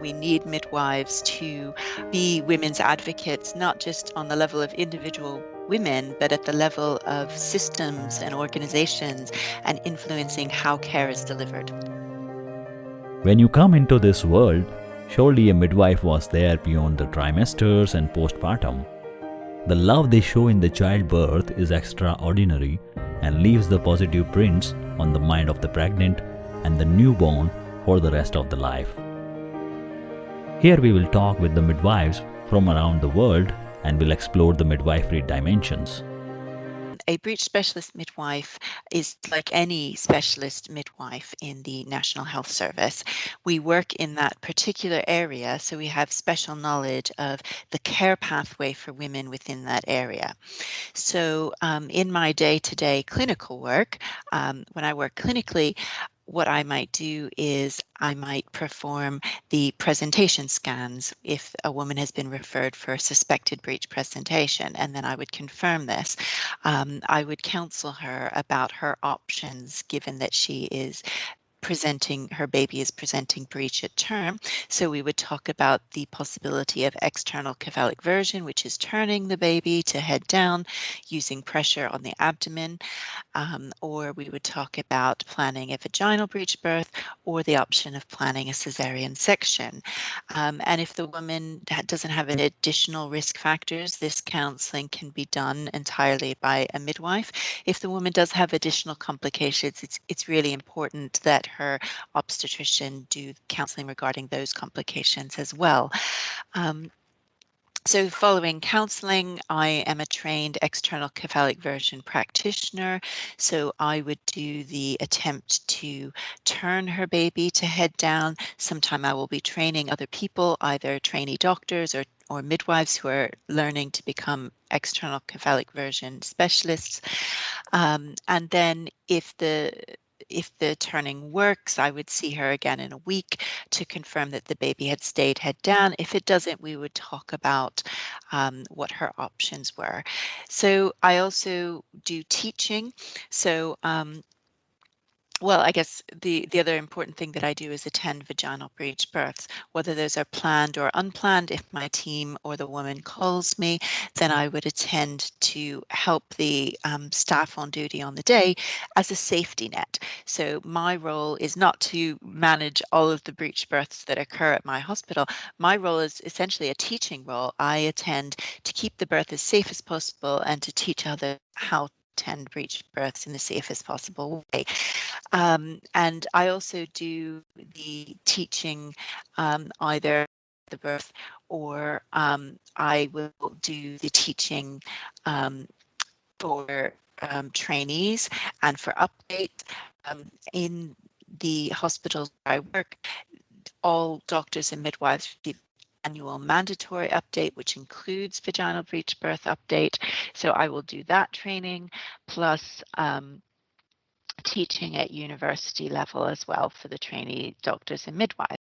We need midwives to be women's advocates, not just on the level of individual women, but at the level of systems and organizations and influencing how care is delivered. When you come into this world, surely a midwife was there beyond the trimesters and postpartum. The love they show in the childbirth is extraordinary and leaves the positive prints on the mind of the pregnant and the newborn for the rest of the life. Here we will talk with the midwives from around the world and will explore the midwifery dimensions. A breech specialist midwife is like any specialist midwife in the National Health Service. We work in that particular area, so we have special knowledge of the care pathway for women within that area. So in my day-to-day clinical work, when I work clinically, what I might do is I might perform the presentation scans if a woman has been referred for a suspected breech presentation, and then I would confirm this. I would counsel her about her options given that her baby is presenting breech at term. So we would talk about the possibility of external cephalic version, which is turning the baby to head down using pressure on the abdomen, or we would talk about planning a vaginal breech birth or the option of planning a cesarean section. And if the woman doesn't have any additional risk factors, this counseling can be done entirely by a midwife. If the woman does have additional complications, it's really important that her obstetrician do counseling regarding those complications as well. So following counseling, I am a trained external cephalic version practitioner. So I would do the attempt to turn her baby to head down. Sometime I will be training other people, either trainee doctors or midwives who are learning to become external cephalic version specialists. And then if the turning works, I would see her again in a week to confirm that the baby had stayed head down. If it doesn't, we would talk about what her options were. So I also do teaching. So well, I guess the other important thing that I do is attend vaginal breech births, whether those are planned or unplanned. If my team or the woman calls me, then I would attend to help the staff on duty on the day as a safety net. So my role is not to manage all of the breech births that occur at my hospital. My role is essentially a teaching role. I attend to keep the birth as safe as possible and to teach others how to attend breech births in the safest possible way. And I also do the teaching either the birth or I will do the teaching for trainees and for update in the hospitals where I work. All doctors and midwives receive annual mandatory update, which includes vaginal breech birth update. So I will do that training plus teaching at university level as well for the trainee doctors and midwives.